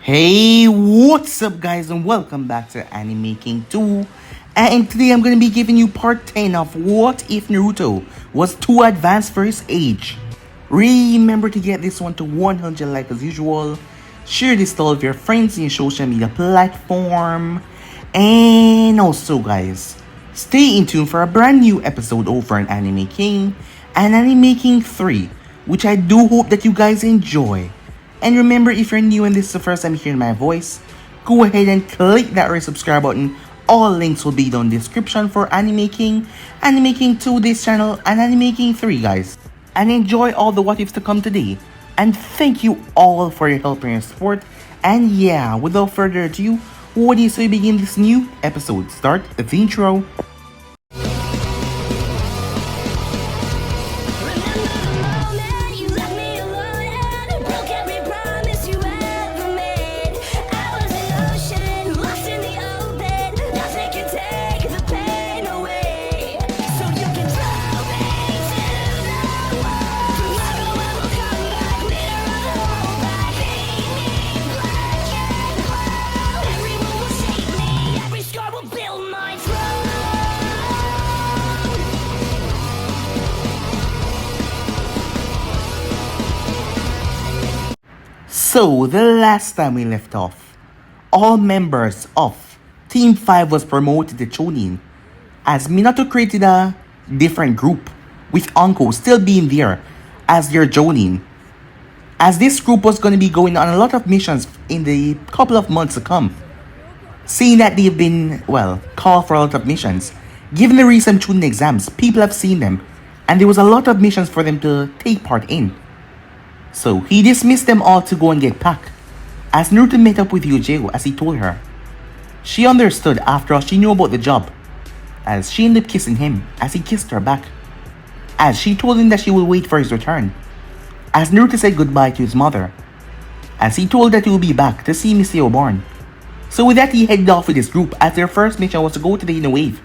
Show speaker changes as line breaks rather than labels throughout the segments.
Hey, what's up guys and welcome back to Anime King 2. And today I'm going to be giving you part 10 of What If Naruto Was Too Advanced for His Age. Remember to get this one to 100 likes as usual. Share this to all of your friends in your social media platform. And also guys, stay in tune for a brand new episode over on Anime King and Anime King 3, which I do hope that you guys enjoy. And remember, if you're new and this is the first time hearing my voice, go ahead and click that red subscribe button. All links will be down in the description for Anime King 2 this channel, and Anime King 3 guys. And enjoy all the what ifs to come today. And thank you all for your help and your support. And yeah, without further ado, what do you say we begin this new episode? Start the intro. So, the last time we left off, all members of Team 5 was promoted to Chunin, as Minato created a different group, with Anko still being there as their Jonin. As this group was going to be going on a lot of missions in the couple of months to come. Seeing that they've been, called for a lot of missions, given the recent Chunin exams, people have seen them, and there was a lot of missions for them to take part in. So, he dismissed them all to go and get Pac, as Naruto met up with Yujiro as he told her. She understood after all she knew about the job, as she ended up kissing him as he kissed her back, as she told him that she will wait for his return, as Naruto said goodbye to his mother, as he told that he will be back to see Mr. Oborn. So with that he headed off with his group as their first mission was to go to the inner wave,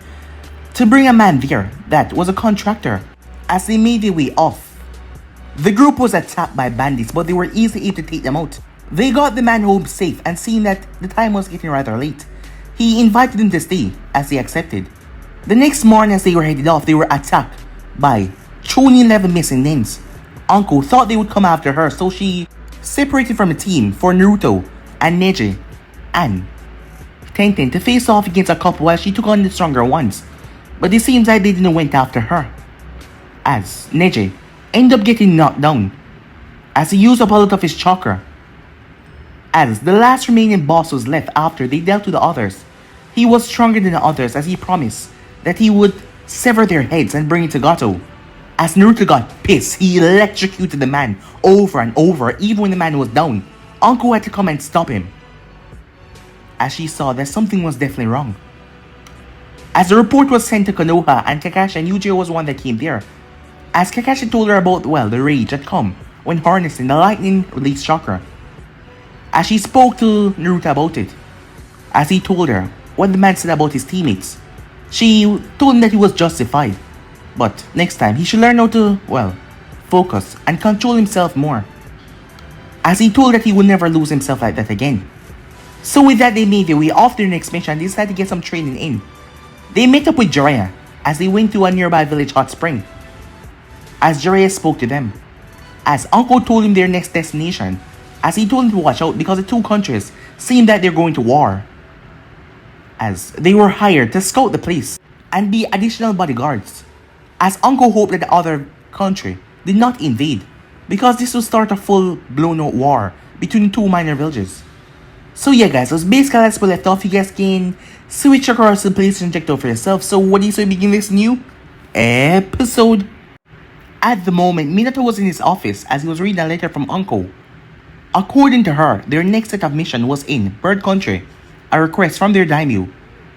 to bring a man there that was a contractor. As they made their way off, the group was attacked by bandits, but they were easily able to take them out. They got the man home safe, and seeing that the time was getting rather late, he invited them to stay, as they accepted. The next morning as they were headed off, they were attacked by Chunin level missing names. Anko thought they would come after her, so she separated from the team for Naruto and Neji and Tenten to face off against a couple while she took on the stronger ones. But it seems like they didn't went after her, as Neji ended up getting knocked down as he used up a lot of his chakra. As the last remaining boss was left after they dealt with the others, he was stronger than the others as he promised that he would sever their heads and bring it to Gato. As Naruto got pissed, he electrocuted the man over and over. Even when the man was down, Anko had to come and stop him, as she saw that something was definitely wrong. As the report was sent to Konoha, and Kakashi and Yujiro was one that came there, as Kakashi told her about, the rage that come when harnessing the lightning release chakra. As she spoke to Naruto about it, as he told her what the man said about his teammates, she told him that he was justified, but next time he should learn how to, focus and control himself more, as he told that he would never lose himself like that again. So with that, they made their way off their next mission and they decided to get some training in. They met up with Jiraiya as they went to a nearby village hot spring, as Jiraiya spoke to them, as Anko told him their next destination, as he told him to watch out because the two countries seemed that they're going to war, as they were hired to scout the place and be additional bodyguards, as Anko hoped that the other country did not invade because this would start a full-blown out war between the two minor villages. So yeah guys, that's basically as we left off. You guys can switch across the place and check it out for yourself. So what do you say we begin this new episode? At the moment, Minato was in his office as he was reading a letter from Anko. According to her, their next set of mission was in Bird Country, a request from their daimyo.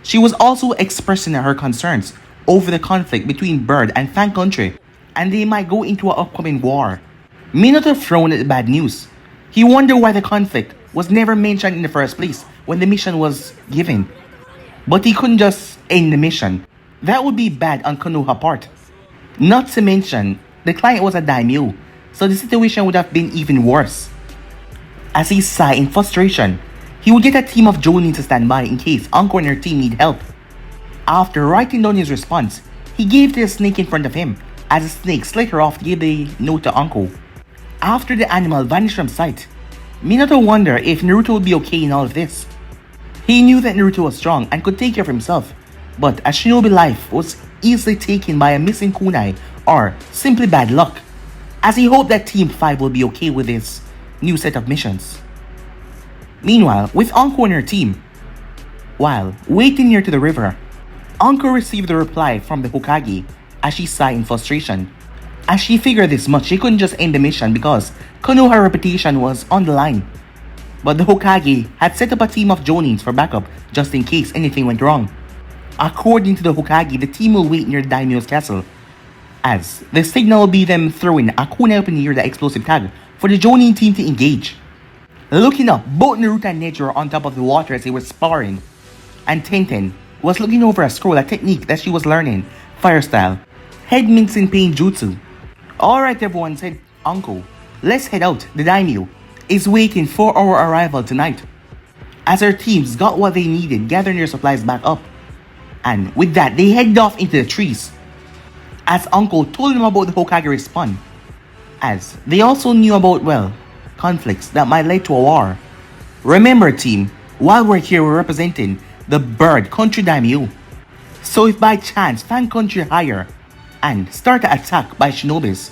She was also expressing her concerns over the conflict between Bird and Fang Country, and they might go into an upcoming war. Minato frowned at the bad news. He wondered why the conflict was never mentioned in the first place when the mission was given. But he couldn't just end the mission. That would be bad on Konoha part. Not to mention, the client was a daimyo, so the situation would have been even worse. As he sighed in frustration, He would get a team of Jonin to stand by in case Anko and her team need help. After writing down his response, he gave it to the snake in front of him, as the snake slid her off to give the note to Anko. After the animal vanished from sight, Minato wondered if Naruto would be okay in all of this. He knew that Naruto was strong and could take care of himself, but a shinobi life was easily taken by a missing kunai or simply bad luck, as he hoped that Team 5 will be okay with this new set of missions. Meanwhile, with Anko and her team, while waiting near to the river, Anko received a reply from the Hokage as she sighed in frustration. As she figured this much, she couldn't just end the mission because Konoha's reputation was on the line. But the Hokage had set up a team of Jonins for backup just in case anything went wrong. According to the Hokage, the team will wait near Daimyo's castle, as the signal will be them throwing a kunai up near the explosive tag for the Jonin team to engage. Looking up, both Naruto and Neji were on top of the water as they were sparring, and Tenten was looking over a scroll, a technique that she was learning, fire style, head mincing pain jutsu. Alright everyone, said Anko, let's head out. The daimyo is waiting for our arrival tonight. As her teams got what they needed, gathering their supplies back up, and with that they headed off into the trees. As Anko told them about the Hokage respawn, as they also knew about, well, conflicts that might lead to a war. Remember team, while we're here we're representing the bird country daimyo. So if by chance fan country hire and start an attack by shinobis,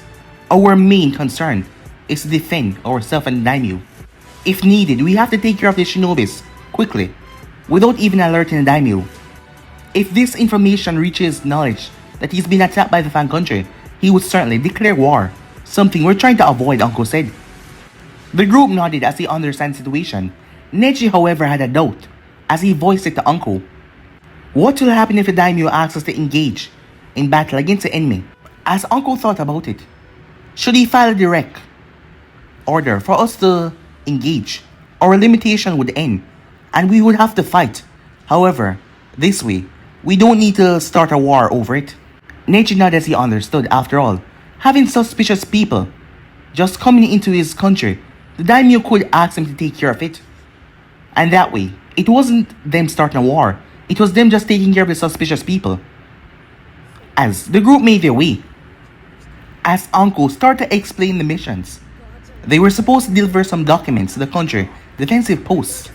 our main concern is to defend ourselves and daimyo. If needed, we have to take care of the shinobis quickly, without even alerting the daimyo. If this information reaches knowledge that he's been attacked by the fan country, he would certainly declare war, something we're trying to avoid, Anko said. The group nodded as they understand the situation. Neji, however, had a doubt as he voiced it to Anko. What will happen if the daimyo asks us to engage in battle against the enemy? As Anko thought about it, should he file a direct order for us to engage? Our limitation would end and we would have to fight. However, this way, we don't need to start a war over it. Neji nodded as he understood. After all, having suspicious people just coming into his country, the daimyo could ask him to take care of it. And that way, it wasn't them starting a war, it was them just taking care of the suspicious people. As the group made their way, as Anko started to explain the missions, they were supposed to deliver some documents to the country defensive posts,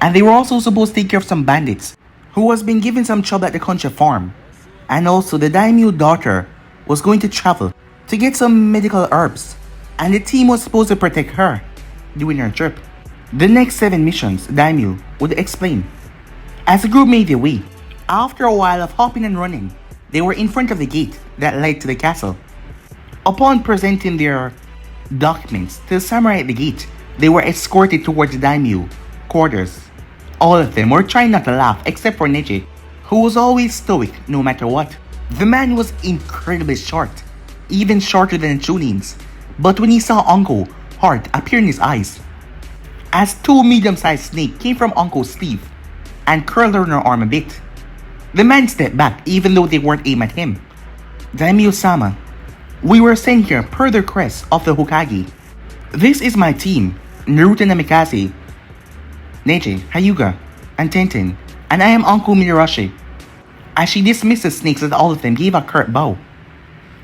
and they were also supposed to take care of some bandits who was being given some trouble at the country farm. And also the daimyo daughter was going to travel to get some medical herbs, and the team was supposed to protect her during her trip. The next 7 missions daimyo would explain. As the group made their way, after a while of hopping and running, they were in front of the gate that led to the castle. Upon presenting their documents to the samurai at the gate, they were escorted towards the daimyo quarters. All of them were trying not to laugh except for Neji, who was always stoic no matter what. The man was incredibly short, even shorter than the Chunins, but when he saw Anko, heart appeared in his eyes, as 2 medium-sized snakes came from Anko's sleeve and curled around her arm a bit. The man stepped back even though they weren't aimed at him. Daimyo-sama, we were sent here per the request of the Hokage. This is my team, Naruto Namikaze, Neji, Hyuga, and Tenten, and I am Anko Miyarashi. As she dismissed the snakes, as all of them gave a curt bow.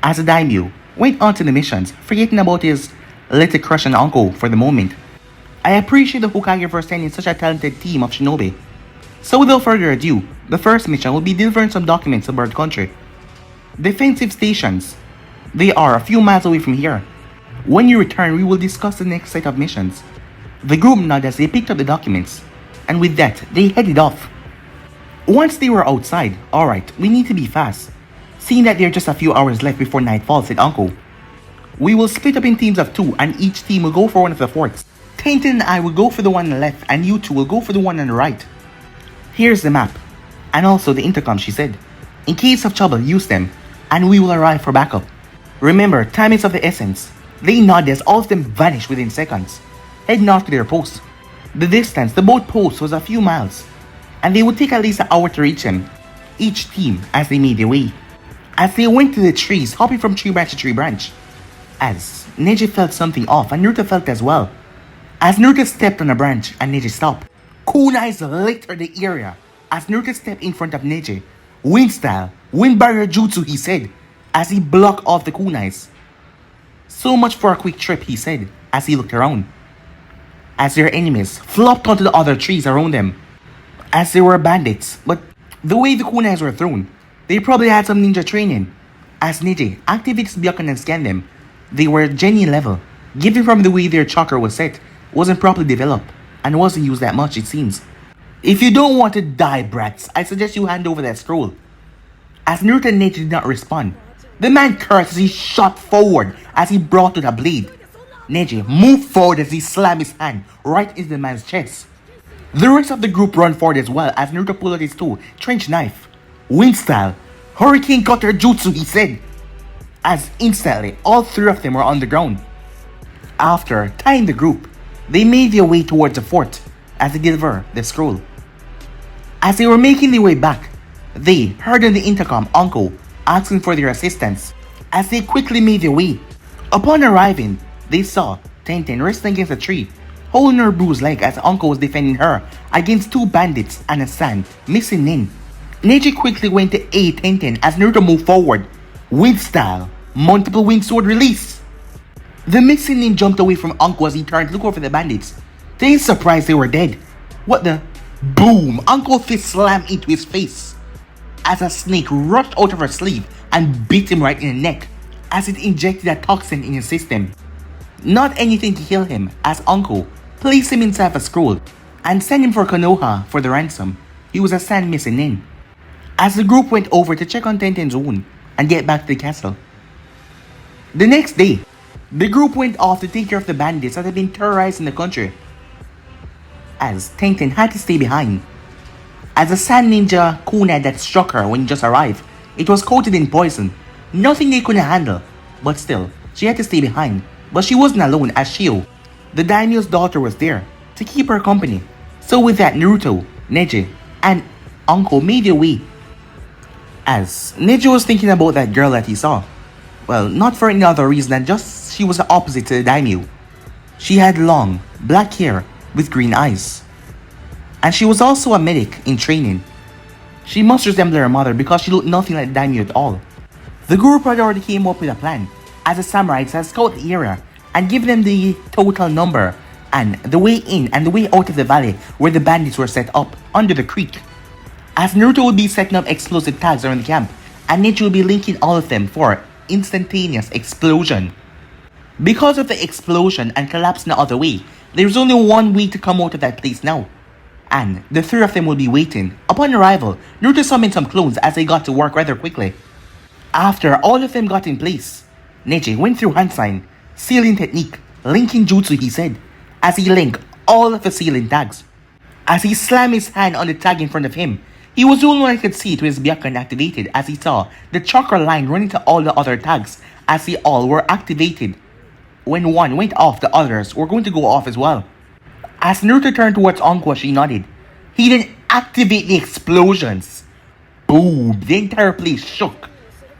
As the daimyo went on to the missions, forgetting about his little crush on Anko for the moment. I appreciate the Hokage for sending such a talented team of shinobi. So without further ado, the first mission will be delivering some documents to Bird Country. Defensive stations. They are a few miles away from here. When you return, we will discuss the next set of missions. The group nodded as they picked up the documents, and with that, they headed off. Once they were outside, alright, we need to be fast. Seeing that there are just a few hours left before nightfall, said Anko. We will split up in teams of 2 and each team will go for one of the forts. Tenten and I will go for the one on the left and you two will go for the one on the right. Here's the map, and also the intercom, she said. In case of trouble, use them, and we will arrive for backup. Remember, time is of the essence. They nodded as all of them vanished within seconds, heading off to their post. The distance to both posts was a few miles, and they would take at least an hour to reach them, each team as they made their way. As they went to the trees, hopping from tree branch to tree branch, as Neji felt something off and Naruto felt as well. As Naruto stepped on a branch and Neji stopped. Kunais littered the area as Naruto stepped in front of Neji. Wind style, wind barrier jutsu, he said, as he blocked off the kunais. So much for a quick trip, he said, as he looked around. As their enemies flopped onto the other trees around them, as they were bandits, but the way the kunais were thrown, they probably had some ninja training. As Neji activated his Byakugan and scanned them, they were genuine level, given from the way their chakra was set, wasn't properly developed, and wasn't used that much, it seems. If you don't want to die, brats, I suggest you hand over that scroll. As Naruto and Neji did not respond, the man cursed as he shot forward as he brought out a blade. Neji moved forward as he slammed his hand right into the man's chest. The rest of the group ran forward as well as Naruto pulled out his tool, trench knife. Wind style, hurricane cutter jutsu, he said. As instantly, all three of them were on the ground. After tying the group, they made their way towards the fort as they delivered the scroll. As they were making their way back, they heard on the intercom Uncle asking for their assistance. As they quickly made their way, upon arriving, they saw Tenten resting against a tree, holding her bruised leg as Uncle was defending her against two bandits and a sand missing Nin. Neji quickly went to aid Tenten as Naruto moved forward. Wind style, multiple wind sword release. The missing Nin jumped away from Uncle as he turned to look over the bandits. To his surprise, they were dead. What the? Boom! Uncle fist slammed into his face as a snake rushed out of her sleeve and bit him right in the neck as it injected a toxin in his system. Not anything to kill him, as Uncle placed him inside a scroll and sent him for Konoha for the ransom. He was a sand missing Nin. As the group went over to check on Tenten's wound and get back to the castle. The next day, the group went off to take care of the bandits that had been terrorizing the country, as Tenten had to stay behind. As a sand ninja kunai that struck her when he just arrived, it was coated in poison, nothing they couldn't handle, but still, she had to stay behind. But she wasn't alone as Shio, the daimyo's daughter, was there to keep her company. So with that, Naruto, Neji, and Uncle made their way. As Neji was thinking about that girl that he saw, well, not for any other reason than just she was the opposite to the daimyo. She had long, black hair with green eyes. And she was also a medic in training. She must resemble her mother because she looked nothing like daimyo at all. The group had already came up with a plan as the samurais had scouted the area and given them the total number and the way in and the way out of the valley where the bandits were set up under the creek. As Naruto would be setting up explosive tags around the camp and Neji would be linking all of them for instantaneous explosion. Because of the explosion and collapse in the other way, there was only one way to come out of that place now. And the three of them would be waiting. Upon arrival, Naruto summoned some clones as they got to work rather quickly. After all of them got in place, Neji went through hand sign, sealing technique, linking jutsu, he said, as he linked all of the sealing tags. As he slammed his hand on the tag in front of him, he was the only one who could see to his Byakugan activated as he saw the chakra line running to all the other tags as they all were activated. When one went off, the others were going to go off as well. As Naruto turned towards Anko, she nodded. He then activated the explosions. Boom! The entire place shook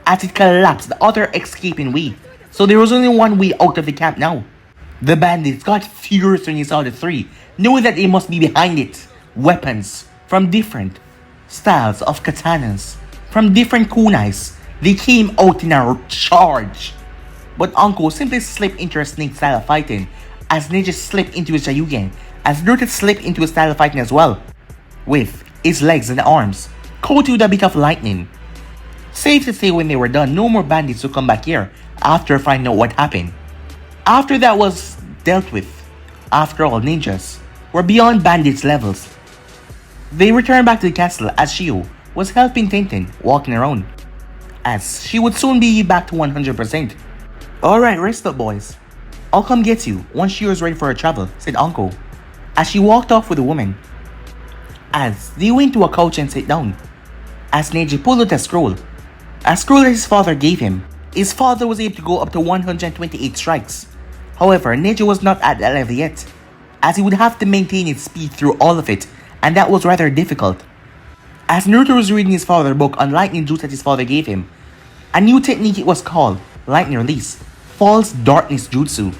as it collapsed the other escaping way. So there was only one way out of the camp now. The bandits got furious when they saw the three, knowing that they must be behind it. Weapons from different styles of katanas, from different kunais, they came out in a charge. But Anko simply slipped into her snake style of fighting, as Neji slipped into his Ryugen, as Naruto slipped into his style of fighting as well, with his legs and arms coated with a bit of lightning. Safe to say, when they were done, no more bandits would come back here after finding out what happened. After that was dealt with, after all, ninjas were beyond bandits' levels. They returned back to the castle as Shio was helping Tenten walking around, as she would soon be back to 100%. Alright, rest up, boys. I'll come get you once Shio is ready for her travel, said Uncle, as she walked off with the woman. As they went to a couch and sat down, as Neji pulled out a scroll that his father gave him. His father was able to go up to 128 strikes. However, Neji was not at that level yet, as he would have to maintain his speed through all of it, and that was rather difficult. As Naruto was reading his father's book on lightning juice that his father gave him, a new technique it was called lightning release, false darkness jutsu.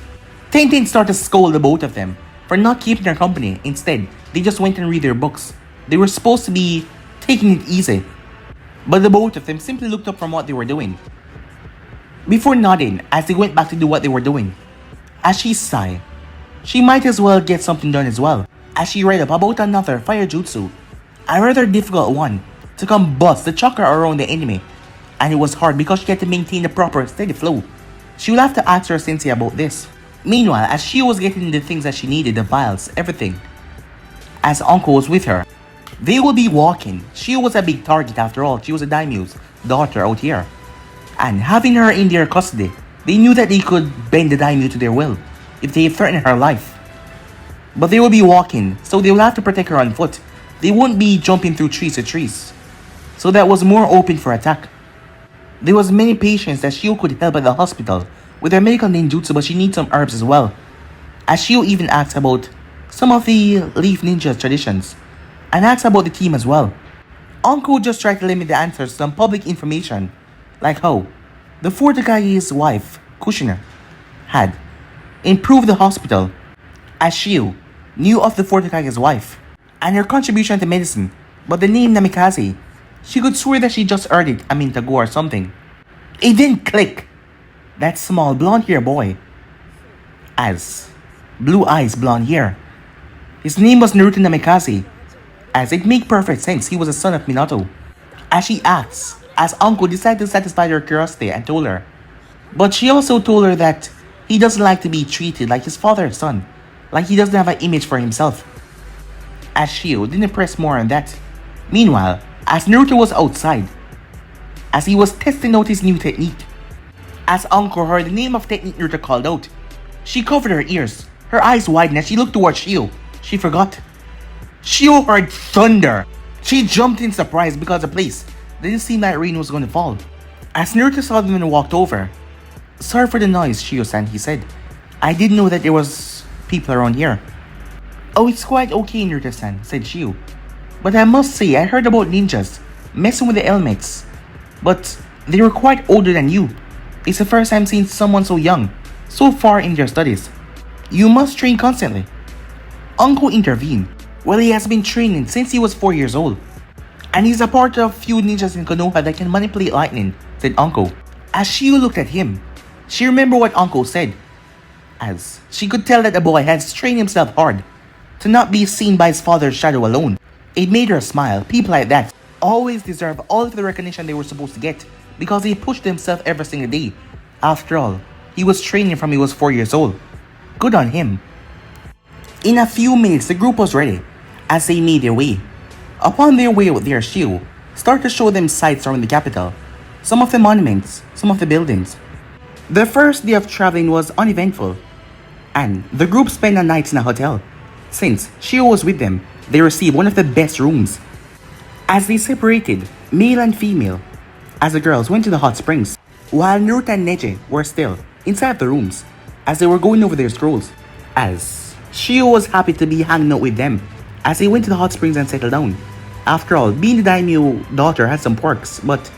Tenten started to scold the both of them for not keeping her company. Instead, They just went and read their books. They were supposed to be taking it easy. But the both of them simply looked up from what they were doing, before nodding as they went back to do what they were doing. As she sighed, she might as well get something done as well, as she read up about another fire jutsu, a rather difficult one, to combust the chakra around the enemy. And it was hard because she had to maintain the proper steady flow. She would have to ask her sensei about this. Meanwhile, as she was getting the things that she needed, the vials, everything, as Uncle was with her, they would be walking. She was a big target after all. She was a daimyo's daughter out here. And having her in their custody, they knew that they could bend the daimyo to their will if they threatened her life. But they would be walking, so they would have to protect her on foot. They wouldn't be jumping through trees to trees. So that was more open for attack. There was many patients that Shio could help at the hospital with her medical ninjutsu, but she needs some herbs as well. As Shio even asked about some of the Leaf Ninja traditions, and asked about the team as well. Anko just tried to limit the answers to some public information, like how the fourth Hokage's wife, Kushina, had improved the hospital, as Shio knew of the fourth Hokage's wife and her contribution to medicine, but the name Namikaze, she could swear that she just heard it a minute ago or something. It didn't click. That small blonde hair boy, as blue eyes, blonde hair, his name was Naruto Namikaze, as it made perfect sense. He was a son of Minato. As she asked, as Uncle decided to satisfy her curiosity and told her. But she also told her that he doesn't like to be treated like his father's son, like he doesn't have an image for himself. As Shio didn't press more on that. Meanwhile, as Naruto was outside, as he was testing out his new technique, as Uncle heard the name of technique Naruto called out, she covered her ears, her eyes widened as she looked towards Shio. She forgot. Shio heard thunder. She jumped in surprise because the place didn't seem like rain was going to fall. As Naruto saw them and walked over, "Sorry for the noise, Shio-san," he said. "I didn't know that there was people around here." "Oh, it's quite okay, Naruto-san," said Shio. "But I must say, I heard about ninjas messing with the helmets. But they were quite older than you. It's the first time seeing someone so young, so far in their studies. You must train constantly." Uncle intervened. "Well, he has been training since he was 4 years old. And he's a part of few ninjas in Konoha that can manipulate lightning," said Uncle. As Shio looked at him, she remembered what Uncle said, as she could tell that the boy had strained himself hard to not be seen by his father's shadow alone. It made her smile. People like that always deserve all of the recognition they were supposed to get because he pushed himself every single day. After all, he was training from he was 4 years old. Good on him. In a few minutes, the group was ready as they made their way. Upon their way with their Shio started to show them sights around the capital, some of the monuments, some of the buildings. The first day of traveling was uneventful, and the group spent a night in a hotel. Since Shio was with them, they received one of the best rooms. As they separated, male and female, as the girls went to the hot springs, while Naruto and Neji were still inside the rooms as they were going over their scrolls. As Shio was happy to be hanging out with them as they went to the hot springs and settled down. After all, being the daimyo daughter had some perks, but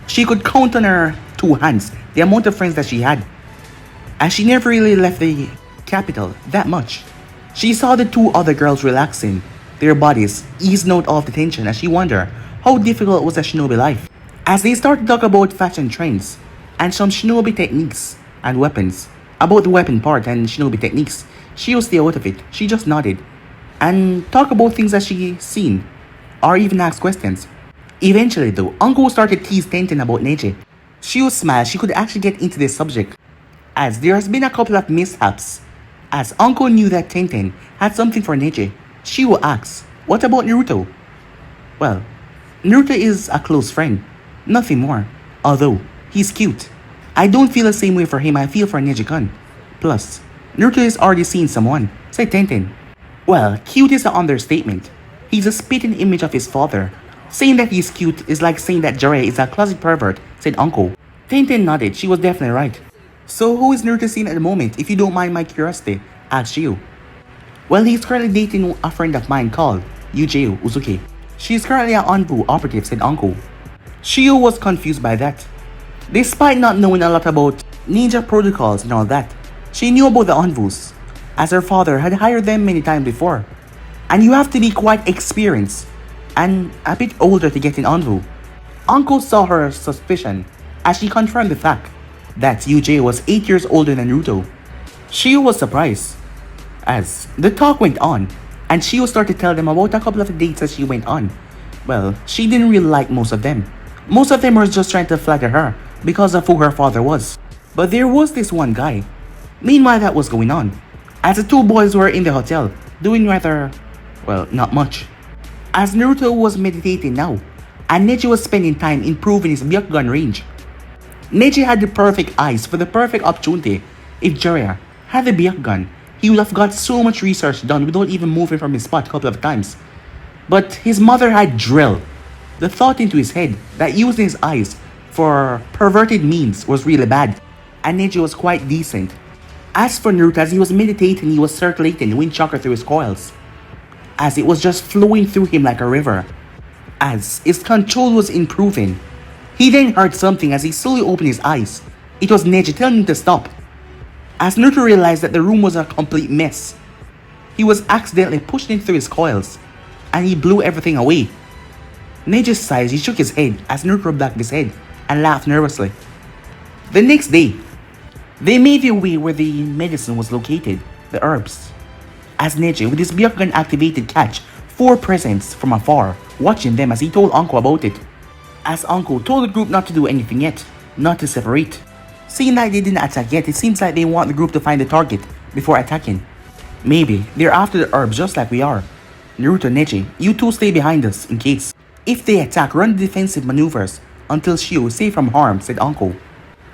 she could count on her 2 hands the amount of friends that she had, as she never really left the capital that much. She saw the 2 other girls relaxing, their bodies easing out all the tension, as she wondered how difficult was a shinobi life. As they started to talk about fashion trends and some shinobi techniques and weapons, about the weapon part and shinobi techniques, she was stay out of it. She just nodded and talked about things that she seen, or even asked questions. Eventually though, Uncle started to tease Tenten about Neji. She was smiled she could actually get into this subject, as there has been a couple of mishaps. As Uncle knew that Tenten had something for Neji, she would ask, "What about Naruto?" Well, Naruto is a close friend, nothing more, although he's cute. I don't feel the same way for him I feel for Neji-kun. Plus, Naruto has already seen someone, said Tenten. Well, cute is an understatement. He's a spitting image of his father. Saying that he's cute is like saying that Jiraiya is a closet pervert, said Uncle. Tenten nodded. She was definitely right. "So who is Naruto seeing at the moment, if you don't mind my curiosity?" asked Shio. "Well, he's currently dating a friend of mine called Yujeu Uzuki. She's currently an Anbu operative," said Uncle. Shio was confused by that. Despite not knowing a lot about ninja protocols and all that, she knew about the Anbus, as her father had hired them many times before. and you have to be quite experienced and a bit older to get in Anvu. Uncle saw her suspicion as she confirmed the fact that UJ was 8 years older than Naruto. Shio was surprised as the talk went on and Shio started to tell them about a couple of dates that she went on. Well, she didn't really like most of them. Most of them were just trying to flatter her because of who her father was. But there was this one guy. Meanwhile, that was going on as the two boys were in the hotel doing rather, well, not much. As Naruto was meditating now, and Neji was spending time improving his Byakugan range. Neji had the perfect eyes for the perfect opportunity. If Jiraiya had the Byakugan, he would have got so much research done without even moving from his spot a couple of times. But his mother had drilled the thought into his head that using his eyes for perverted means was really bad, and Neji was quite decent. As for Naruto, as he was meditating, he was circulating wind chakra through his coils, as it was just flowing through him like a river. As his control was improving, he then heard something as he slowly opened his eyes. It was Neji telling him to stop. As Naruto realized that the room was a complete mess, he was accidentally pushing through his coils, and he blew everything away. Neji sighed, he shook his head as Naruto blacked his head and laughed nervously. The next day, they made their way where the medicine was located, the herbs. As Neji, with his Byakugan activated, catch 4 presents from afar, watching them as he told Anko about it. As Anko told the group not to do anything yet, not to separate. Seeing that they didn't attack yet, it seems like they want the group to find the target before attacking. Maybe they're after the herbs just like we are. Naruto, Neji, you two stay behind us in case. If they attack, run the defensive maneuvers until Shio is safe from harm, said Anko.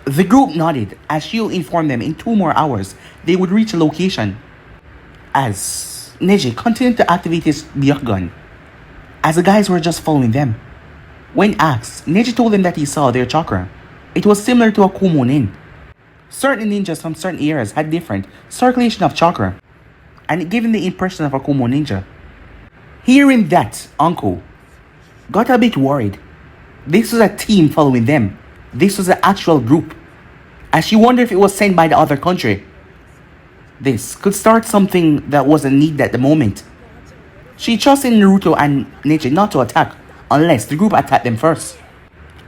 The group nodded as Shio informed them in 2 more hours they would reach a location. As Neji continued to activate his Byakugan, as the guys were just following them. When asked, Neji told them that he saw their chakra. It was similar to a Kumo-nin. Certain ninjas from certain eras had different circulation of chakra, and it gave him the impression of a Kumo ninja. Hearing that, Anko got a bit worried. This was a team following them. This was an actual group, as she wondered if it was sent by the other country. This could start something that wasn't needed at the moment. She trusted Naruto and Neji not to attack unless the group attacked them first.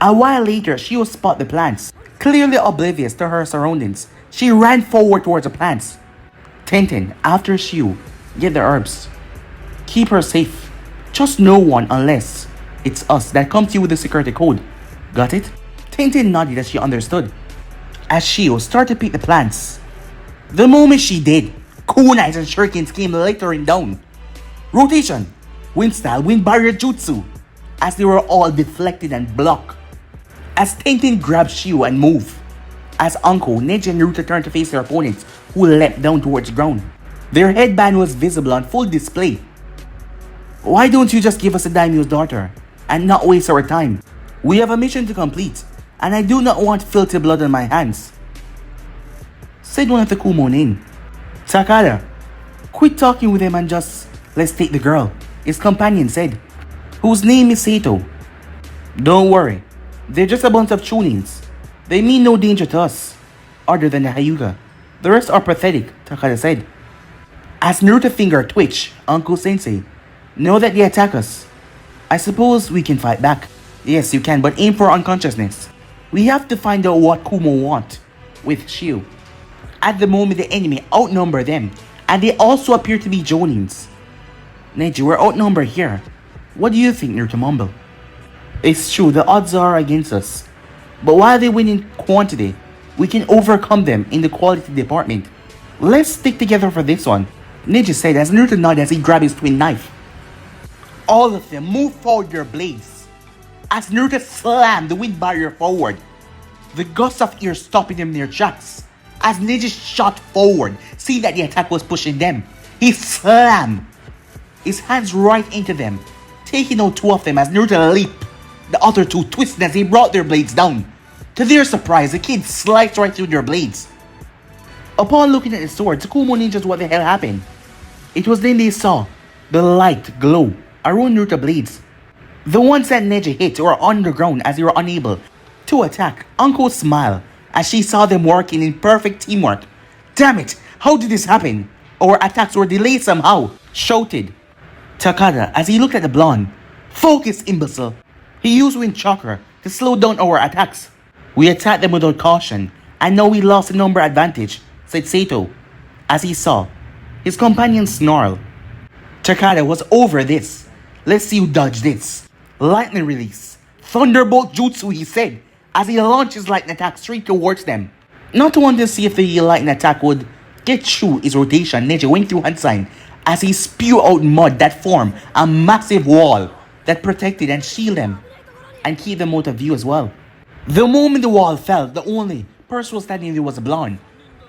A while later, she would spot the plants. Clearly oblivious to her surroundings, she ran forward towards the plants. Tenten, after Shiu, get the herbs. Keep her safe. Trust no one unless it's us that comes to you with the security code. Got it? Tenten nodded as she understood. As Shio started to pick the plants. The moment she did, kunais and shurikens came littering down. Rotation, wind style, wind barrier jutsu, as they were all deflected and blocked. As Tenten grabbed Shio and moved. As Anko, Neji and Naruto turned to face their opponents who leapt down towards the ground. Their headband was visible on full display. Why don't you just give us a daimyo's daughter and not waste our time? We have a mission to complete, and I do not want filthy blood on my hands, said one of the Kumo-nin. Takada, quit talking with him and just let's take the girl, his companion said, whose name is Sato. Don't worry, they're just a bunch of chunins. They mean no danger to us, other than the Hyuga. The rest are pathetic, Takada said. As Naruto's finger twitched, Uncle Sensei, know that they attack us. I suppose we can fight back. Yes, you can, but aim for unconsciousness. We have to find out what Kumo want with Shio. At the moment, the enemy outnumber them, and they also appear to be Jonins. Neji, we're outnumbered here. What do you think, Naruto mumbled? It's true, the odds are against us. But while they win in quantity, we can overcome them in the quality department. Let's stick together for this one, Neji said as Naruto nodded as he grabbed his twin knife. All of them move forward their blades. As Naruto slammed the wind barrier forward, the gusts of air stopping them in their tracks. As Neji shot forward, seeing that the attack was pushing them, he slammed his hands right into them, taking out 2 of them as Naruto leaped. The other 2 twisted as they brought their blades down. To their surprise, the kids sliced right through their blades. Upon looking at the swords, the Kumo ninjas, what the hell happened? It was then they saw the light glow around Naruto blades. The ones that Neji hit were on the ground as they were unable to attack. Uncle smiled as she saw them working in perfect teamwork. Damn it, how did this happen? Our attacks were delayed somehow, shouted Takada, as he looked at the blonde, focus, imbecile. He used wind chakra to slow down our attacks. We attacked them without caution, and now we lost a number advantage, said Sato, as he saw his companion snarl. Takada was over this. Let's see you dodge this. Lightning release. Thunderbolt jutsu, he said, as he launched his lightning attack straight towards them. Not to want to see if the lightning attack would get through his rotation, Neji went through hand sign as he spewed out mud that formed a massive wall that protected and shielded them and keep them out of view as well. The moment the wall fell, the only person who was standing there was a blonde.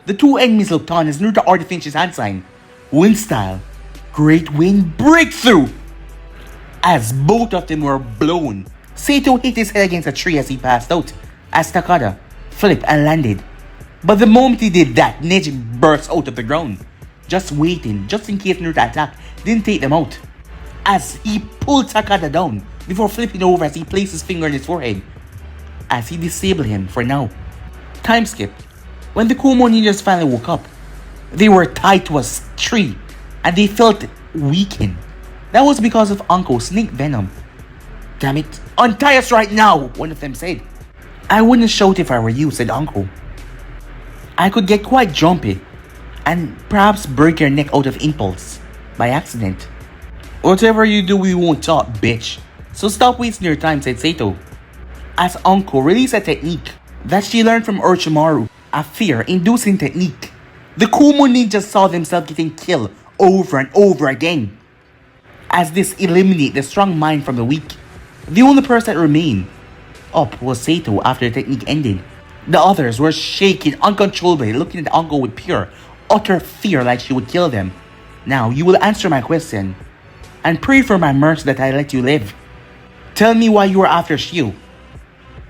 The two enemies looked on as Naruto already finished his hand sign. Wind style. Great wind breakthrough! As both of them were blown. Sato hit his head against a tree as he passed out, as Takada flipped and landed. But the moment he did that, Neji burst out of the ground, just waiting, just in case Naruto attack didn't take them out. As he pulled Takada down before flipping over as he placed his finger on his forehead, as he disabled him for now. Time skip. When the Kumo ninjas finally woke up, they were tied to a tree and they felt weakened. That was because of Anko's snake venom. Damn it, untie us right now, one of them said. I wouldn't shout if I were you, said Anko. I could get quite jumpy and perhaps break your neck out of impulse by accident. Whatever you do, we won't talk, bitch. So stop wasting your time, said Sato. As Anko released a technique that she learned from Orochimaru, a fear-inducing technique. The Kumo ninjas saw themselves getting killed over and over again. As this eliminated the strong mind from the weak, the only person that remained up was Sato after the technique ended. The others were shaking uncontrollably, looking at Anko with pure, utter fear like she would kill them. Now you will answer my question, and pray for my mercy that I let you live. Tell me why you were after Shio.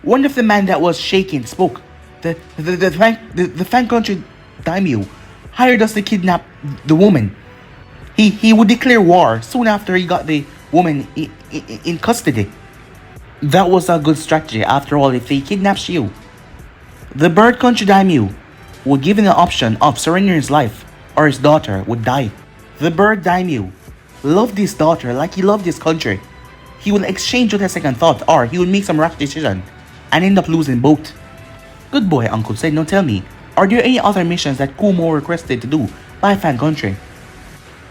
One of the men that was shaking spoke. The Fan Country daimyo hired us to kidnap the woman. He would declare war soon after he got the woman in custody. That was a good strategy. After all, if they kidnapped Shio, the Bird Country daimyo would give him the option of surrendering his life or his daughter would die. The Bird daimyo loved his daughter like he loved his country. He would exchange with a second thought, or he would make some rash decision and end up losing both. Good boy, Uncle said. Now tell me, are there any other missions that Kumo requested to do by Fan Country?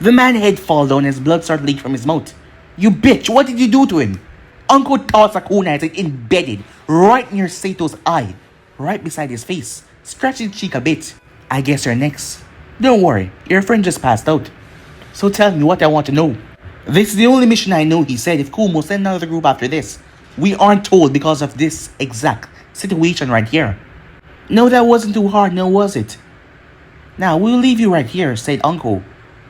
The man's head fell down as blood started leaking from his mouth. You bitch, what did you do to him? Uncle tossed a kunai as it embedded right near Sato's eye, right beside his face, scratching his cheek a bit. I guess you're next. Don't worry, your friend just passed out. So tell me what I want to know. This is the only mission I know, he said. If Kumo sent another group after this, we aren't told because of this exact situation right here. No, that wasn't too hard, no was it? Now, we'll leave you right here, said Uncle.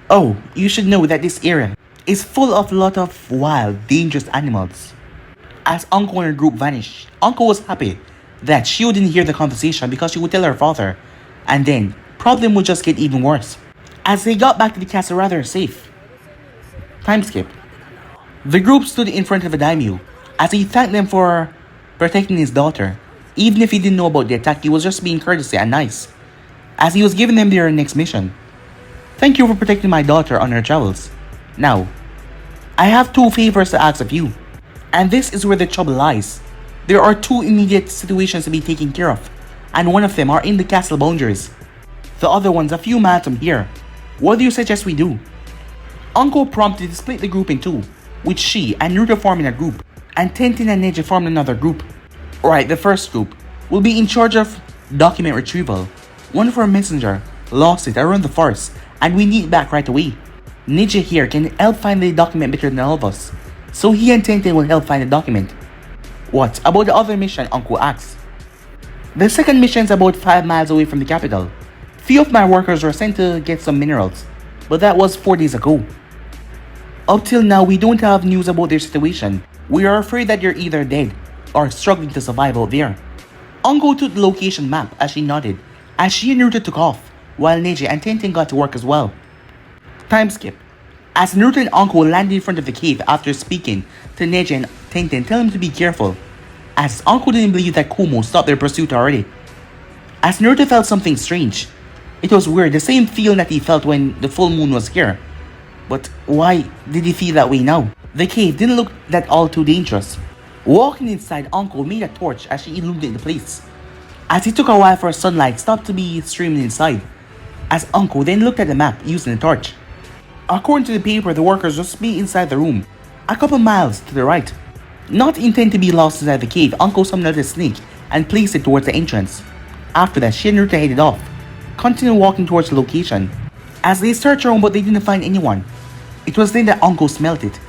Oh, you should know that this area is full of a lot of wild, dangerous animals. As Uncle and her group vanished, Uncle was happy that Shio didn't hear the conversation because she would tell her father, and then problem would just get even worse. As they got back to the castle rather safe. Time skip. The group stood in front of the daimyo as he thanked them for protecting his daughter. Even if he didn't know about the attack, he was just being courteous and nice, as he was giving them their next mission. Thank you for protecting my daughter on her travels. Now, I have two favors to ask of you, and this is where the trouble lies. There are two immediate situations to be taken care of, and one of them are in the castle boundaries. The other one's a few miles from here. What do you suggest we do? Uncle prompted to split the group in two, with she and Naruto forming a group, and Tenten and Neji forming another group. Alright, the first group will be in charge of document retrieval. One of our messenger lost it around the forest, and we need it back right away. Neji here can help find the document better than all of us, so he and Tenten will help find the document. What about the other mission? Uncle asked. The second mission is about 5 miles away from the capital. Few of my workers were sent to get some minerals, but that was 4 days ago. Up till now, we don't have news about their situation. We are afraid that they're either dead or struggling to survive out there. Uncle took the location map as she nodded, as she and Naruto took off, while Neji and Tenten got to work as well. Time skip. As Naruto and Uncle landed in front of the cave after speaking to Neji and Tenten, tell him to be careful, as Uncle didn't believe that Kumo stopped their pursuit already. As Naruto felt something strange. It was weird, the same feeling that he felt when the full moon was here. But why did he feel that way now? The cave didn't look that all too dangerous. Walking inside, Uncle made a torch as she illuminated the place. As he took a while for sunlight stopped to be streaming inside, as Uncle then looked at the map using the torch. According to the paper, the workers just be inside the room, a couple miles to the right. Not intent to be lost inside the cave, Uncle summoned a snake and placed it towards the entrance. After that, she and Naruto headed off, continued walking towards the location. As they searched around but they didn't find anyone, it was then that Uncle smelt it.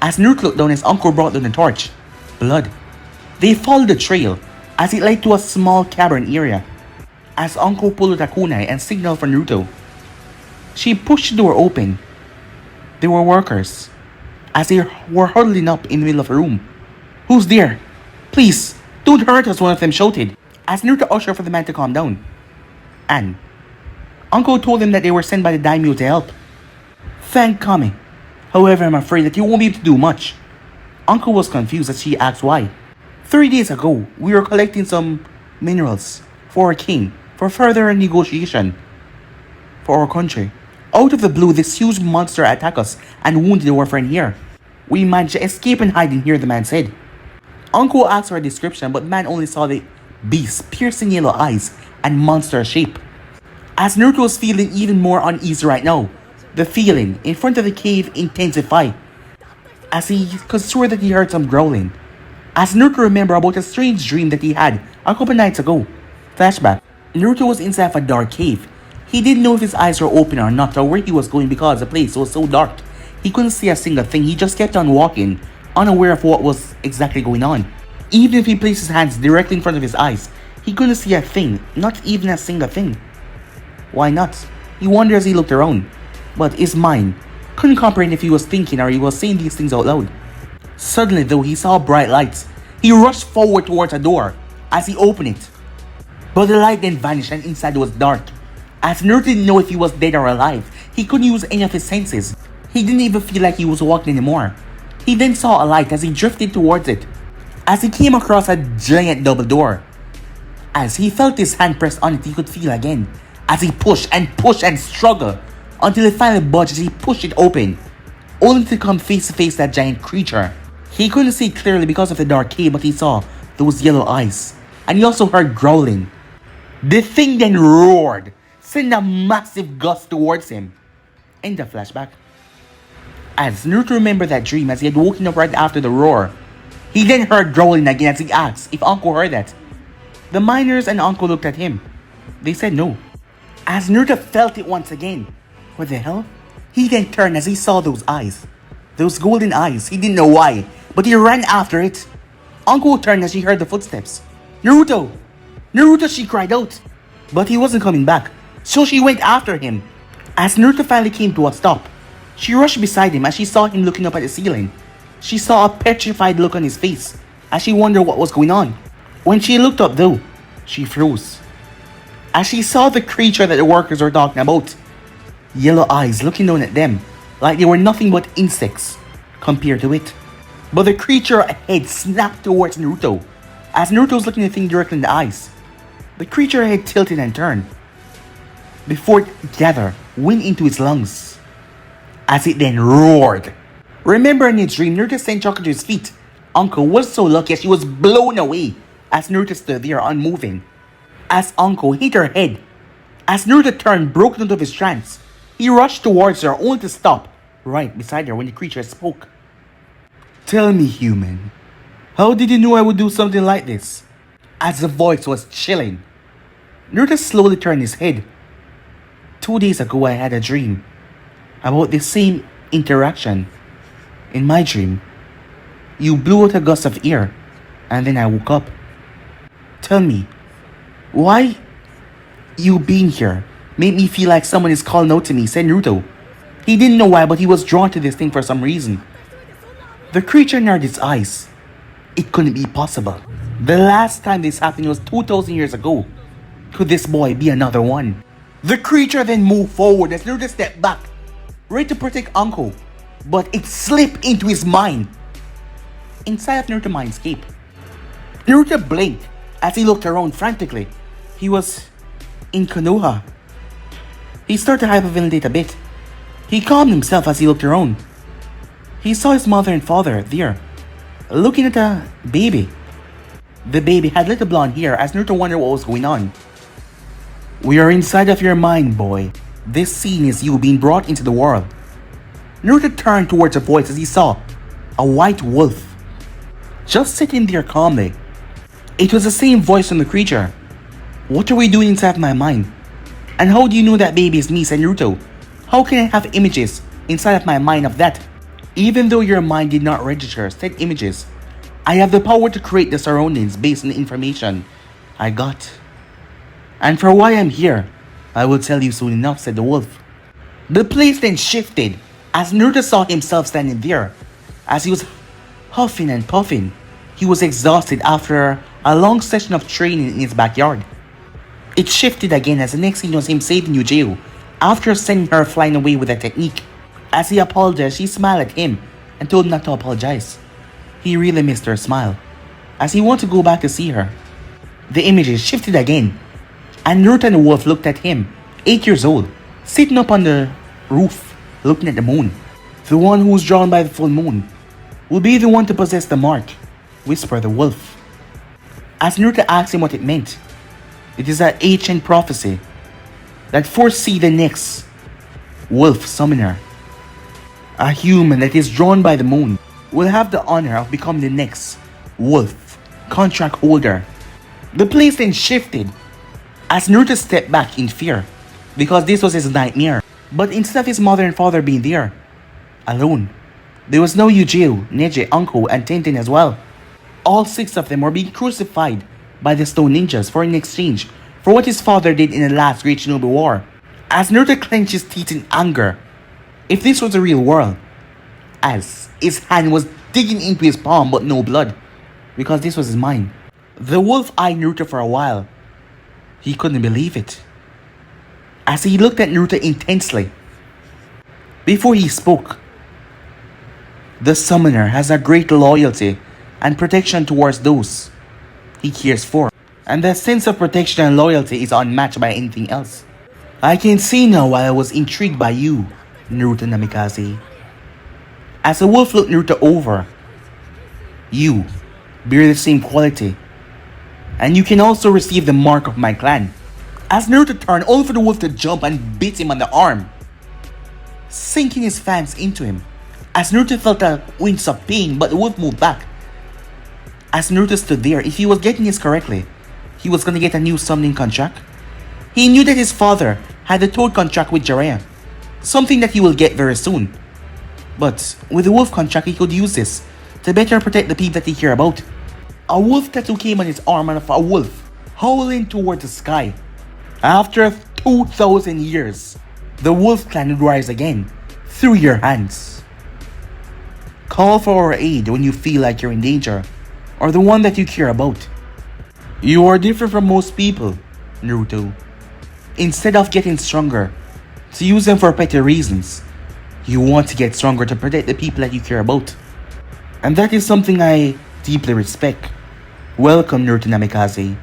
As Naruto looked down, his uncle brought down the torch. Blood. They followed the trail as it led to a small cavern area. As Uncle pulled out a kunai and signaled for Naruto, she pushed the door open. They were workers. As they were huddling up in the middle of the room. "Who's there? Please, don't hurt us," one of them shouted. As Naruto ushered for the man to calm down. And Uncle told him that they were sent by the daimyo to help. "Thank Kami. However, I'm afraid that you won't be able to do much." Uncle was confused as she asked why. 3 days ago, we were collecting some minerals for our king for further negotiation for our country. Out of the blue, this huge monster attacked us and wounded our friend here. We managed to escape and hide in here, the man said. Uncle asked for a description, but the man only saw the beast's piercing yellow eyes and monster shape. As Naruto was feeling even more uneasy right now, the feeling in front of the cave intensified, as he could swear that he heard some growling. As Naruto remembered about a strange dream that he had a couple nights ago. Flashback. Naruto was inside of a dark cave. He didn't know if his eyes were open or not or where he was going because the place was so dark. He couldn't see a single thing. He just kept on walking, unaware of what was exactly going on. Even if he placed his hands directly in front of his eyes, he couldn't see a thing, not even a single thing. Why not? He wondered as he looked around. But his mind couldn't comprehend if he was thinking or he was saying these things out loud. Suddenly though, he saw bright lights. He rushed forward towards a door as he opened it. But the light then vanished and inside was dark. As Naruto didn't know if he was dead or alive, he couldn't use any of his senses. He didn't even feel like he was walking anymore. He then saw a light as he drifted towards it. As he came across a giant double door. As he felt his hand pressed on it, he could feel again. As he pushed and struggled until it finally budged as he pushed it open, only to come face to face that giant creature. He couldn't see clearly because of the dark cave, but he saw those yellow eyes, and he also heard growling. The thing then roared, sending a massive gust towards him. In the flashback. As Naruto remembered that dream as he had woken up right after the roar, he then heard growling again as he asked if Uncle heard that. The miners and Uncle looked at him. They said no. As Naruto felt it once again. What the hell? He then turned as he saw those eyes. Those golden eyes. He didn't know why, but he ran after it. Uncle turned as she heard the footsteps. "Naruto! Naruto!" she cried out. But he wasn't coming back, so she went after him. As Naruto finally came to a stop, she rushed beside him as she saw him looking up at the ceiling. She saw a petrified look on his face as she wondered what was going on. When she looked up though, she froze. As she saw the creature that the workers were talking about. Yellow eyes looking down at them like they were nothing but insects compared to it. But the creature ahead snapped towards Naruto. As Naruto was looking at the thing directly in the eyes, the creature head tilted and turned before it gathered wind into its lungs as it then roared. Remembering its dream, Naruto sent Chakra to his feet. Uncle was so lucky as she was blown away as Naruto stood there unmoving. As Uncle hit her head, as Naruto turned broken out of his trance, he rushed towards her only to stop right beside her when the creature spoke. "Tell me, human, how did you know I would do something like this?" As the voice was chilling, Naruto slowly turned his head. 2 days ago I had a dream about the same interaction. In my dream, you blew out a gust of air and then I woke up. Tell me, why you being here made me feel like someone is calling out to me, said Naruto. He didn't know why, but he was drawn to this thing for some reason. The creature narrowed its eyes. It couldn't be possible. The last time this happened was 2,000 years ago. Could this boy be another one? The creature then moved forward as Naruto stepped back, ready to protect Uncle, but it slipped into his mind. Inside of Naruto's mindscape, Naruto blinked as he looked around frantically. He was in Konoha. He started to hyperventilate a bit. He calmed himself as he looked around. He saw his mother and father there, looking at a baby. The baby had little blonde hair as Naruto wondered what was going on. We are inside of your mind, boy. This scene is you being brought into the world. Naruto turned towards a voice as he saw a white wolf just sitting there calmly. It was the same voice from the creature. What are we doing inside my mind? And how do you know that baby is me, said Naruto? How can I have images inside of my mind of that? Even though your mind did not register said images, I have the power to create the surroundings based on the information I got. And for why I'm here, I will tell you soon enough, said the wolf. The place then shifted as Naruto saw himself standing there. As he was huffing and puffing, he was exhausted after a long session of training in his backyard. It shifted again as the next scene was him saving Yujiro after sending her flying away with a technique. As he apologized, she smiled at him and told him not to apologize. He really missed her smile, as he wanted to go back to see her. The images shifted again, and Naruto and the wolf looked at him, 8 years old, sitting up on the roof, looking at the moon. The one who was drawn by the full moon will be the one to possess the mark, whispered the wolf. As Naruto asked him what it meant, it is an ancient prophecy that foresee the next wolf summoner. A human that is drawn by the moon will have the honor of becoming the next wolf contract holder. The place then shifted as Naruto stepped back in fear because this was his nightmare. But instead of his mother and father being there, alone, there was no Yujiro, Neji, Uncle, and Tenten as well. All 6 of them were being crucified by the Stone Ninjas for an exchange for what his father did in the last Great Shinobi War. As Naruto clenched his teeth in anger, if this was the real world, as his hand was digging into his palm but no blood, because this was his mind. The wolf eyed Naruto for a while. He couldn't believe it, as he looked at Naruto intensely. Before he spoke, the summoner has a great loyalty and protection towards those he cares for, and that sense of protection and loyalty is unmatched by anything else. I can see now why I was intrigued by you, Naruto Namikaze. As the wolf looked Naruto over, you bear the same quality, and you can also receive the mark of my clan. As Naruto turned, only for the wolf to jump and beat him on the arm, sinking his fangs into him. As Naruto felt a wince of pain, but the wolf moved back. As Naruto stood there, if he was getting this correctly, he was gonna get a new summoning contract. He knew that his father had the Toad contract with Jiraiya, something that he will get very soon. But with the wolf contract, he could use this to better protect the people that he cared about. A wolf tattoo came on his arm and of a wolf howling toward the sky. After 2,000 years, the wolf clan would rise again through your hands. Call for our aid when you feel like you're in danger, or the one that you care about. You are different from most people, Naruto. Instead of getting stronger to use them for petty reasons, you want to get stronger to protect the people that you care about. And that is something I deeply respect. Welcome, Naruto Namikaze.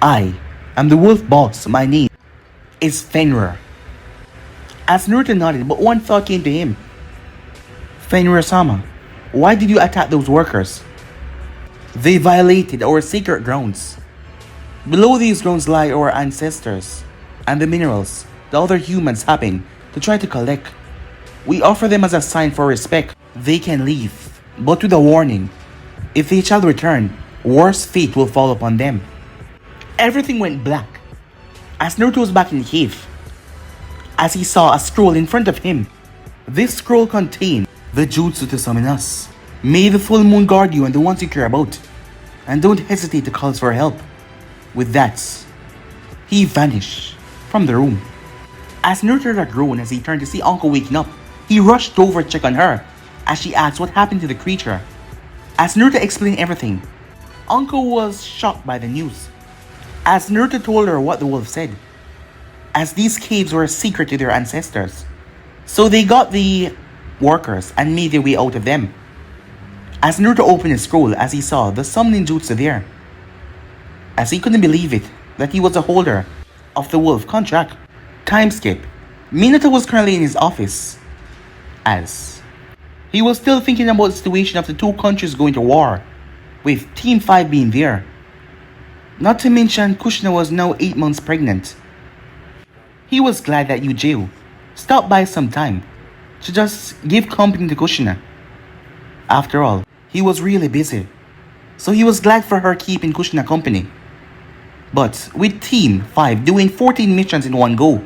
I am the wolf boss. My name is Fenrir. As Naruto nodded, but one thought came to him. Fenrir-sama, why did you attack those workers? They violated our sacred grounds. Below these grounds lie our ancestors and the minerals the other humans happen to try to collect. We offer them as a sign for respect. They can leave, but with a warning. If they shall return, worse fate will fall upon them. Everything went black as Naruto was back in the cave, as he saw a scroll in front of him. This scroll contained the jutsu to summon us. May the full moon guard you and the ones you care about, and don't hesitate to call us for help. With that, he vanished from the room. As Naruto had grown as he turned to see Uncle waking up, he rushed over to check on her as she asked what happened to the creature. As Naruto explained everything, Uncle was shocked by the news. As Naruto told her what the wolf said, as these caves were a secret to their ancestors, so they got the workers and made their way out of them. As Naruto opened his scroll, as he saw the summoning jutsu there, as he couldn't believe it that he was a holder of the wolf contract. Time skip. Minato was currently in his office, as he was still thinking about the situation of the two countries going to war, with Team 5 being there. Not to mention Kushina was now 8 months pregnant. He was glad that Yujiro stopped by some time to just give company to Kushina. After all, he was really busy, so he was glad for her keeping Kushina company. But with Team 5 doing 14 missions in one go,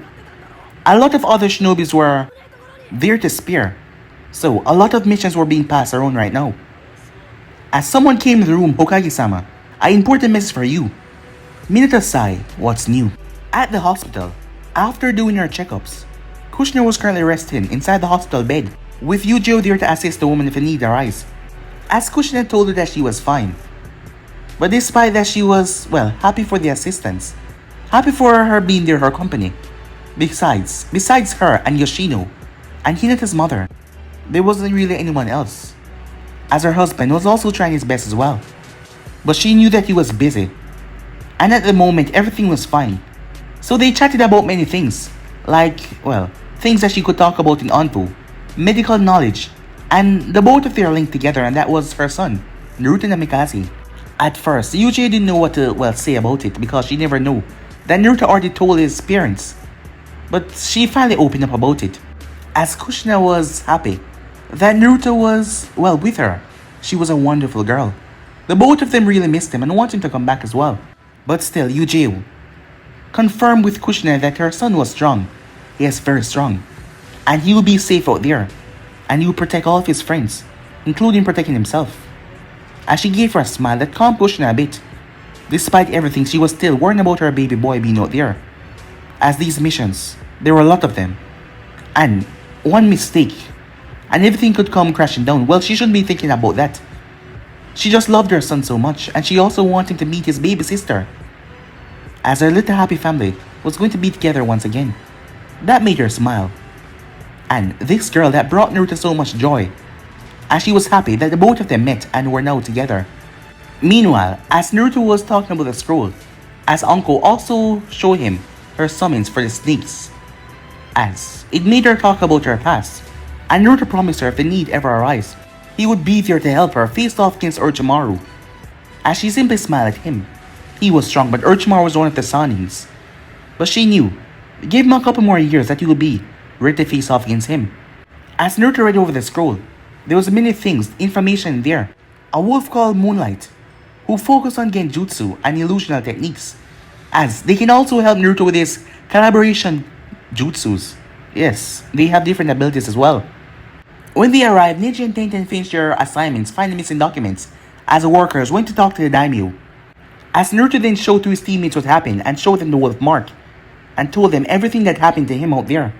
a lot of other shinobis were there to spare, so a lot of missions were being passed around right now. As someone came in the room, Hokage-sama, I import a message for you. Minato sighed, what's new? At the hospital, after doing her checkups, Kushina was currently resting inside the hospital bed, with Yujiro there to assist the woman if a need arise. As Kushina told her that she was fine. But despite that, she was, well, happy for the assistance. Happy for her being there, her company. Besides her and Yoshino, and Hinata's mother, there wasn't really anyone else, as her husband was also trying his best as well. But she knew that he was busy, and at the moment everything was fine. So they chatted about many things, like, well, things that she could talk about in Anpu, medical knowledge, and the both of them are linked together, and that was her son, Naruto Namikaze. At first, Yuji didn't know what to, well, say about it because she never knew that Naruto already told his parents. But she finally opened up about it, as Kushina was happy that Naruto was, well, with her. She was a wonderful girl. The both of them really missed him and want him to come back as well. But still, Yujiro confirmed with Kushina that her son was strong. He is very strong. And he will be safe out there. And he will protect all of his friends, including protecting himself. As she gave her a smile that calmed Kushina a bit. Despite everything, she was still worrying about her baby boy being out there. As these missions, there were a lot of them. And one mistake, and everything could come crashing down. Well, she shouldn't be thinking about that. She just loved her son so much, and she also wanted to meet his baby sister, as her little happy family was going to be together once again. That made her smile. And this girl that brought Naruto so much joy, as she was happy that the both of them met and were now together. Meanwhile, as Naruto was talking about the scroll, as Anko also showed him her summons for the snakes, as it made her talk about her past, and Naruto promised her if the need ever arise, he would be there to help her face off against Orochimaru. As she simply smiled at him. He was strong, but Orochimaru was one of the Sanins. But she knew, give him a couple more years that he would be ready to face off against him. As Naruto read over the scroll, there was many things, information in there. A wolf called Moonlight, who focused on genjutsu and illusional techniques, as they can also help Naruto with his collaboration jutsus. Yes, they have different abilities as well. When they arrived, Neji and Tenten finished their assignments, finding missing documents, as the workers went to talk to the daimyo. As Naruto then showed to his teammates what happened and showed them the wolf mark, and told them everything that happened to him out there.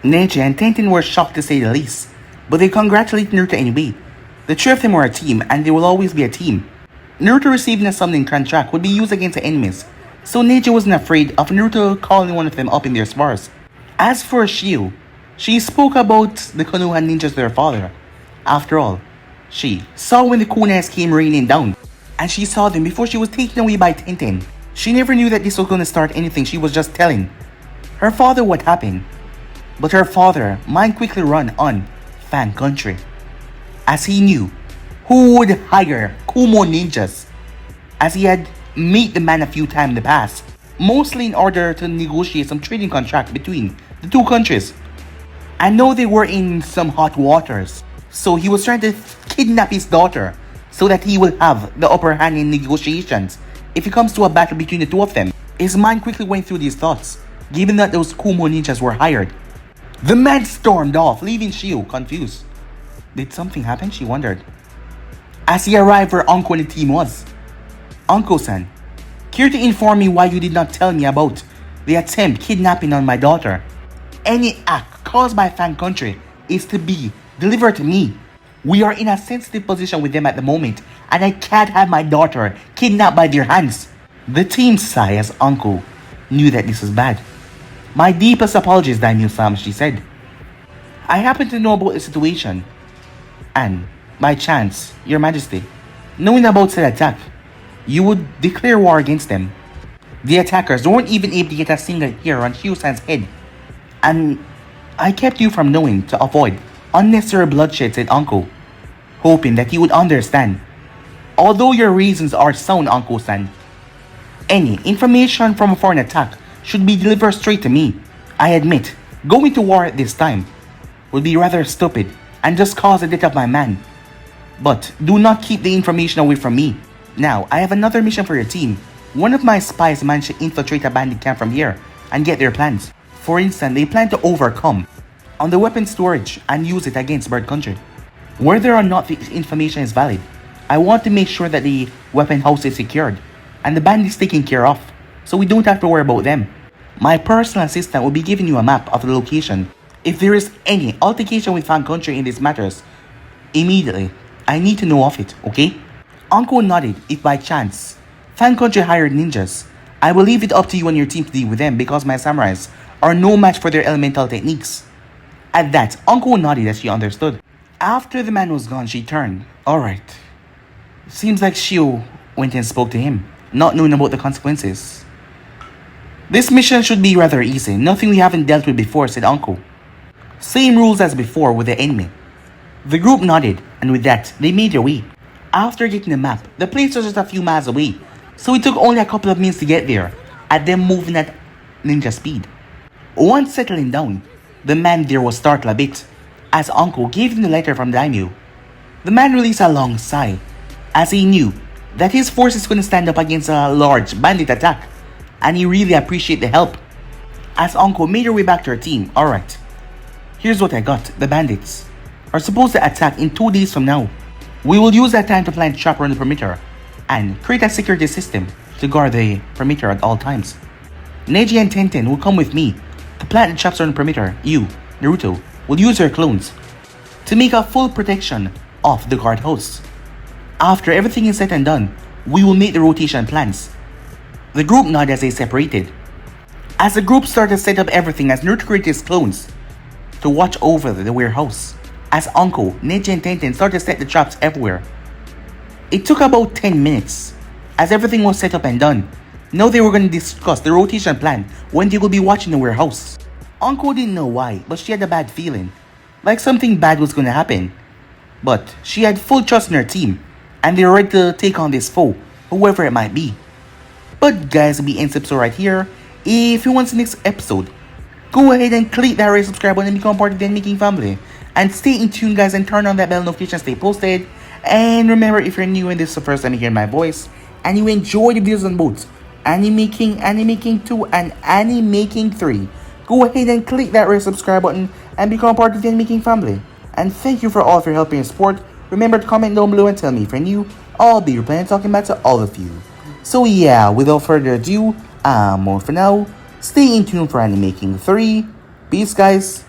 Neji and Tenten were shocked to say the least, but they congratulated Naruto anyway. The three of them were a team, and they will always be a team. Naruto receiving a summoning contract would be used against the enemies, so Neji wasn't afraid of Naruto calling one of them up in their spars. As for Shio, she spoke about the Konoha ninjas to her father. After all, she saw when the kunais came raining down, and she saw them before she was taken away by Tenten. She never knew that this was going to start anything. She was just telling her father what happened. But her father mind quickly run on Fan Country, as he knew who would hire Kumo ninjas, as he had met the man a few times in the past, mostly in order to negotiate some trading contract between the two countries. I know they were in some hot waters, so he was trying to kidnap his daughter so that he will have the upper hand in negotiations if it comes to a battle between the two of them. His mind quickly went through these thoughts, given that those Kumo ninjas were hired. The man stormed off, leaving Shio confused. Did something happen? She wondered. As he arrived where Anko and the team was. Anko-san, care to inform me why you did not tell me about the attempt kidnapping on my daughter? Any act caused by Fan Country is to be delivered to me. We are in a sensitive position with them at the moment, and I can't have my daughter kidnapped by their hands. The team sighed as Anko knew that this was bad. My deepest apologies, Daimyo-sama, she said. I happen to know about the situation, and by chance, Your Majesty, knowing about said attack, you would declare war against them. The attackers weren't even able to get a single hair on Hyo-san's head. And I kept you from knowing to avoid unnecessary bloodshed, said Uncle, hoping that you would understand. Although your reasons are sound, Uncle-san, any information from a foreign attack should be delivered straight to me. I admit, going to war at this time would be rather stupid and just cause the death of my man. But do not keep the information away from me. Now, I have another mission for your team. One of my spies managed to infiltrate a bandit camp from here and get their plans. For instance, they plan to overcome on the weapon storage and use it against Bird Country. Whether or not the information is valid, I want to make sure that the weapon house is secured and the bandits taken care of, so we don't have to worry about them. My personal assistant will be giving you a map of the location. If there is any altercation with Fan Country in these matters, immediately, I need to know of it, okay? Uncle nodded. If by chance Fan Country hired ninjas, I will leave it up to you and your team to deal with them because my samurais are no match for their elemental techniques. At that, Uncle nodded as she understood. After the man was gone, she turned. Alright. Seems like Shio went and spoke to him, not knowing about the consequences. This mission should be rather easy. Nothing we haven't dealt with before, said Uncle. Same rules as before with the enemy. The group nodded, and with that, they made their way. After getting the map, the place was just a few miles away, so it took only a couple of minutes to get there, at them moving at ninja speed. Once settling down, the man there was startled a bit, as Uncle gave him the letter from daimyo. The man released a long sigh, as he knew that his forces couldn't stand up against a large bandit attack, and he really appreciated the help. As Uncle made her way back to her team, alright, here's what I got. The bandits are supposed to attack in 2 days from now. We will use that time to plant trap around the perimeter and create a security system to guard the perimeter at all times. Neji and Tenten will come with me to plant the traps around the perimeter. You, Naruto, will use your clones to make a full protection of the guardhouse. After everything is said and done, we will make the rotation plans. The group nodded as they separated. As the group started to set up everything as Naruto created his clones to watch over the warehouse, as Uncle, Neji and Tenten started to set the traps everywhere. It took about 10 minutes as everything was set up and done. Now they were going to discuss the rotation plan when they will be watching the warehouse. Uncle didn't know why, but she had a bad feeling, like something bad was going to happen. But she had full trust in her team, and they were ready to take on this foe, whoever it might be. But guys, we'll be end episode right here. If you want the next episode, go ahead and click that red subscribe button and become part of the Making family. And stay in tune, guys, and turn on that bell notification, stay posted. And remember, if you're new and this is the first time you hear my voice, and you enjoy the videos on both Anime King 2, and Anime King 3, go ahead and click that red subscribe button and become part of the Anime King family. And thank you for all of your help and support. Remember to comment down below and tell me if you're new. I'll be replying talking back to all of you. So yeah, without further ado, I'm more for now. Stay in tune for Anime King 3. Peace, guys.